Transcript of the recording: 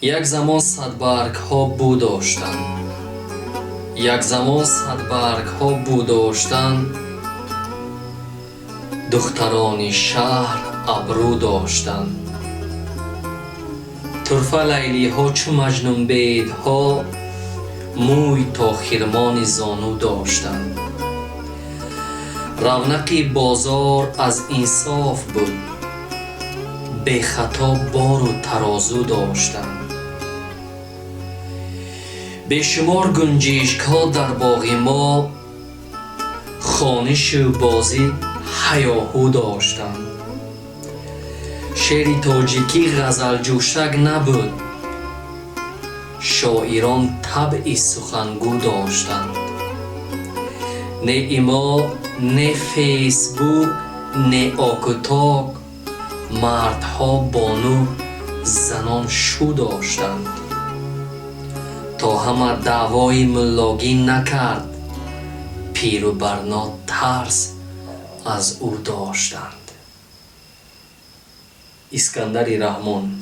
یک زمان صدبرگ ها بود داشتند. یک زمان صدبرگ ها بود داشتند. دختران شهر ابرو داشتند. طرفه لیلی ها چو مجنون بید ها موی تا خرمان زانو داشتند. رونق بازار از انصاف بود. بی خطا بار و ترازو داشتند. بیشمار گنجشک ها در باغ ما خوانش و بازی هیاهو داشتند. شعر تاجیکی غزل جوشک نبود. شاعران طبع سخنگو داشتند. نه ایما، نه فیسبوک، نه آکوتاک، مردها بانو، زنان شو داشتند. تا همه دعوای ملاگی نکرد، پیر و برنا ترس از او داشتند. اسکندر رحمان.